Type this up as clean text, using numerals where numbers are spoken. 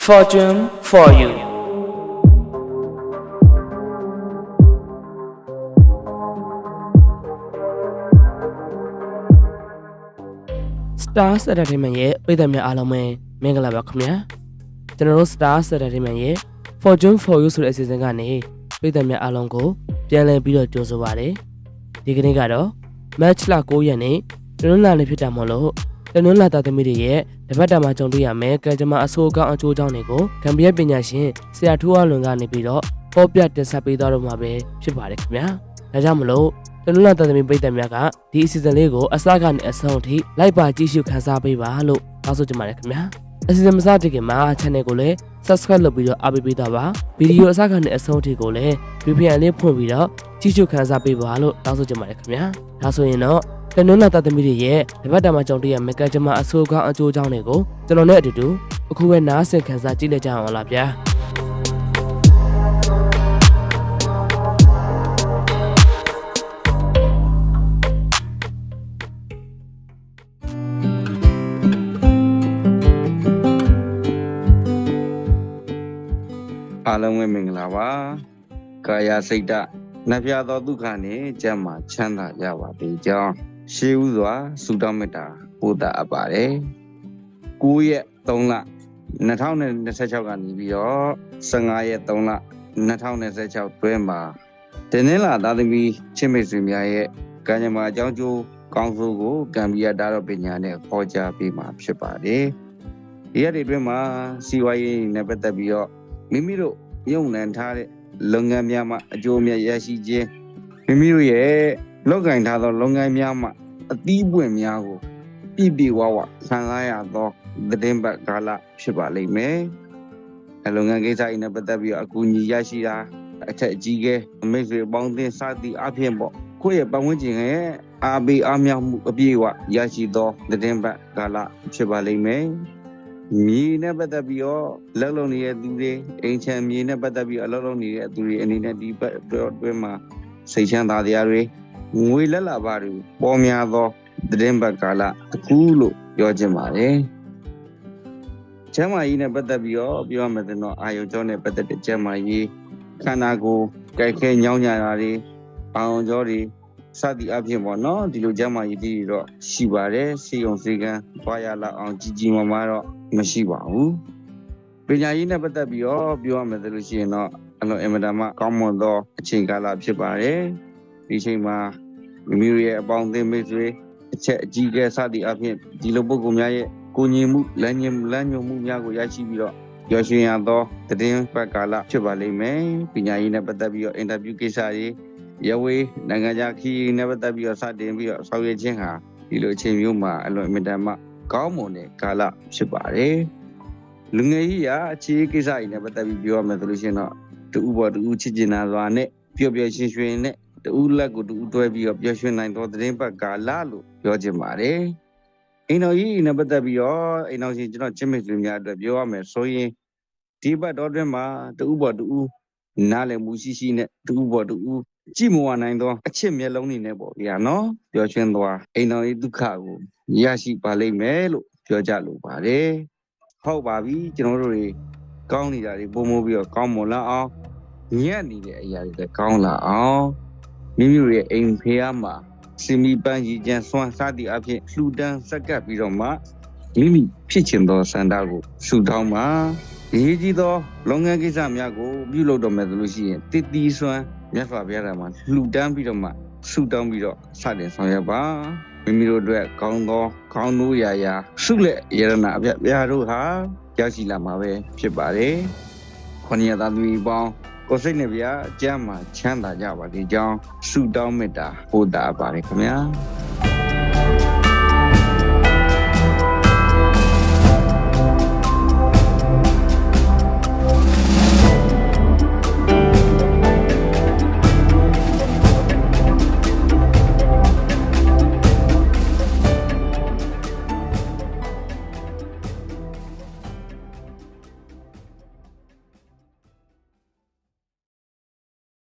Fortune for you. Stars Entertainment ရဲ့ပြည်သူများအားလုံးပဲမင်္ဂလာပါခင်ဗျာကျွန်တော်တို့ Stars Entertainment ရဲ့ Fortune for you ဆိုတဲ့အစီအစဉ်ကနေပြည်သူများအားလုံးကိုပြန်လည်ပြီးတော့ကြိုဆိုပါရစေဒီကနေ့ကတော့ March လ9ရက်နေ့တနင်္လာနေ့ဖြစ်တာမို့လို့တနင်္လာသားသမီးတွေရဲ့တပတ်တာမှာကြုံတွေ့ရမယ်ကံကြမ္မာအဆိုးကောင်းအကျိုးကြောင့်တွေကိုကံပြည့်ပညာရှင်ဆရာထူးအောင်လွန်ကနေပြီးတော့ပေါ်ပြတင်ဆက်ပေးသွားတော့မှာပဲဖြစ်ပါတယ်ခင်ဗျာဒါကြောင့်မလို့တနင်္လာသားသမီးပြည်သူများကဒီအစီအစဉ်လေးကိုအစကနေအဆုံးထိလိုက်ပါကြည့်ရှုခန်းစားပေးပါလို့တောင်းဆိုချင်ပါတယ်ခင်ဗျာအစီအစဉ်မစတဲ့ခင်မှာ channel ကိုလည်း subscribe လုပ်ပြီးတော့အားပေးပေးတော့ပါဗီဒီယိုအစကနေအဆုံးထိကိုလည်း VPN လေးဖွင့်ပြီးတော့ကြည့်ရှုခန်းစားပေးပါလို့တောင်းဆိုချင်ပါတယ်ခင်ဗျာဒါဆိုရင်တော့တနင်္လာသားသမီးတွေရဲ့တပတ်တာမှာကြုံတွေ့ရမယ့်ကံကြမ္မာအဆိုးကောင်းအကျိုးကြောင့်တွေကိုကျွန်တော်နဲ့အတူတူအခုပဲနားဆင်ခန်းစားကြည့်လိုက်ကြအောင်လားဗျာအားလုံးပဲမင်္ဂလာပါကာယစိတ်ဓာတ်နှပြသောဒုက္ခနှင့်ကျမ်းမာချမ်းသာကြပါသည်ကြောင့်ရှေးဥစွာဆုတောင်းမေတ္တာပို့တာအပ်ပါတယ်9ရက်3လ2026ကနေပြီးတော့15ရက်3လ2026တွဲမှာတင်းနှင်းလာသားသမီးချင်းမိတ်ဆွေများရဲ့ကံကြမ္မာအကြောင်းကျိုးကောင်းဆိုးကိုကံပြီးရတာတော့ပညာနဲ့ဟောကြားပေးမှာဖြစ်ပါတယ်ဒီရက်တွေတွင်မှာစီဝါရေးနဲ့ပတ်သက်ပြီးတော့မိမိတို့ရုံနှံထားတဲ့လုပ်ငန်းများမှာအကျိုးမြတ်ရရှိခြင်းမိမိတို့ရဲ့လုပ်ကိုင်ထားသောလုပ်ငန်းများမှာအသီးပွင့်များကိုပြည့်ပြည့်ဝဝဆန်းစားရသောသတင်းပတ်ကာလဖြစ်ပါလိမ့်မယ်။လုပ်ငန်းကိစ္စတွေနဲ့ပတ်သက်ပြီးအကူအညီရရှိတာအထက်အကြီးကဲမိတ်ဆွေပေါင်းသင်းစသည်အဖြစ်ပေါ့ကိုယ့်ရဲ့ပတ်ဝန်းကျင်ရဲ့အားပေးအားမြောက်မှုအပြည့်အဝရရှိသောသတင်းပတ်ကာလဖြစ်ပါလိမ့်မယ်။မြေနဲ့ပတ်သက်ပြီးတော့လက်လုံးနေတဲ့သူတွေအိမ်ချမ်းမြေနဲ့ပတ်သက်ပြီးအလုပ်လုပ်နေတဲ့သူတွေအနေနဲ့ဒီဘက်အတွင်းမှာစိတ်ချမ်းသာတရားတွေငွေလက်လာပါတွေပေါ်များသောသတင်းပတ်ကာလတစ်ခုလို့ပြောချင်ပါတယ်။ကျမ်းမာရေးနဲ့ပတ်သက်ပြီးတော့ပြောရမယ်ဆိုတော့အာယုံကြောနဲ့ပတ်သက်တဲ့ကျမ်းမာရေးခန္ဓာကိုယ်ကြိုက်ခဲညောင်းညာတာတွေအာယုံကြောတွေစသည်အဖြစ်ပေါ့နော်ဒီလိုကျမ်းမာရေးတွေတော့ရှိပါတယ်စေုံစေကံတွားရလောက်အောင်ကြီးကြီးမားမားတော့မရှိပါဘူးပညာရေးနဲ့ပတ်သက်ပြီးတော့ပြောရမယ်ဆိုလို့ရှိရင်တော့အလွန်အင်မတန်မှကောင်းမွန်သောအချိန်ကာလဖြစ်ပါတယ်ဒီချိန်မှာမိမိရဲ့အပေါင်းအသင်းမိတ်ဆွေအချက်အကြီးကဲစသည်အဖြစ်ဒီလိုပုဂ္ဂိုလ်များရဲ့ကိုညီမှုလမ်းညွှန်မှုများကိုရရှိပြီးတော့ရောရွှင်ရသောသတင်းပတ်ကာလဖြစ်ပါလိမ့်မယ်ပညာရေးနဲ့ပတ်သက်ပြီးတော့အင်တာဗျူးကိစ္စတွေရဝေးနိုင်ငံခြားခီးနဲ့ပတ်သက်ပြီးတော့စတင်ပြီးတော့ဆောင်ရွက်ခြင်းဟာဒီလိုအချိန်မျိုးမှာအလွန်အင်မတန်မှကောင်းမွန်တဲ့ကာလဖြစ်ပါတယ်လူငယ်ကြီးကအခြေကိစ္စတွေနဲ့ပတ်သက်ပြီးပြောရမယ်ဆိုလို့ရှိရင်တော့တူဥပေါ်တူချစ်ကျင်နာစွာနဲ့ပျော်ပျော်ရွှင်ရွှင်နဲ့တူလက်ကိုတူတွဲပြီးတော့ပျော်ရွှင်နိုင်သောသတင်းပတ်ကာလလို့ပြောချင်ပါတယ်အိမ်တော်ကြီးနဲ့ပတ်သက်ပြီးတော့အိမ်တော်ရှင်ကျွန်တော်ချင်းမိတ်ဆွေများအတွက်ပြောရမယ်ဆိုရင်ဒီဘက်တော်တွင်မှာတူပေါ်တူနားလည်မှုရှိနဲ့တူပေါ်တူကြည့်မဝနိုင်သောအချစ်မျက်လုံးတွေနဲ့ပေါ့ဗျာနော်ပျော်ရွှင်သွားအိမ်တော်ကြီးဒုက္ခကိုရရှိပါလိမ့်မယ်လို့ပြောကြလိုပါတယ်ဟုတ်ပါပြီကျွန်တော်တို့တွေကောင်းနေတာတွေပုံမိုးပြီးတော့ကောင်းမွန်လာအောင်ညံ့နေတဲ့အရာတွေလည်းကောင်းလာအောင်မိမိတို့ရဲ့အိမ်ဖေးအားမှာစင်မီပန်းကြီးကျန်းစွမ်းစသည်အဖြစ်လှူဒန်းဆက်ကပ်ပြီးတော့မှမိမိဖြစ်ချင်သောစန္ဒကိုရှုထောင်းပါရေးကြီးသောလုပ်ငန်းကိစ္စများကိုပြုလုပ်တော့မယ်ဆိုလို့ရှိရင်တည်တည်စွမ်းမြတ်စွာဘုရားကမှာလှူဒန်းပြီးတော့မှရှုတောင်းပြီးတော့စတင်ဆောင်ရွက်ပါမိမိတို့အတွက်ကောင်းသောကောင်းနိုးရာရာဆုလက်ယရနာအပြပြတို့ဟာရောက်ရှိလာမှာပဲဖြစ်ပါတယ်။ခွန်ရသားသမီးပေါင်းကိုစိတ်နဲ့ဗျာကျမ်းမှာချမ်းသာကြပါစေကြောင်းဆုတောင်းမေတ္တာပို့တာပါတယ်ခင်ဗျာ။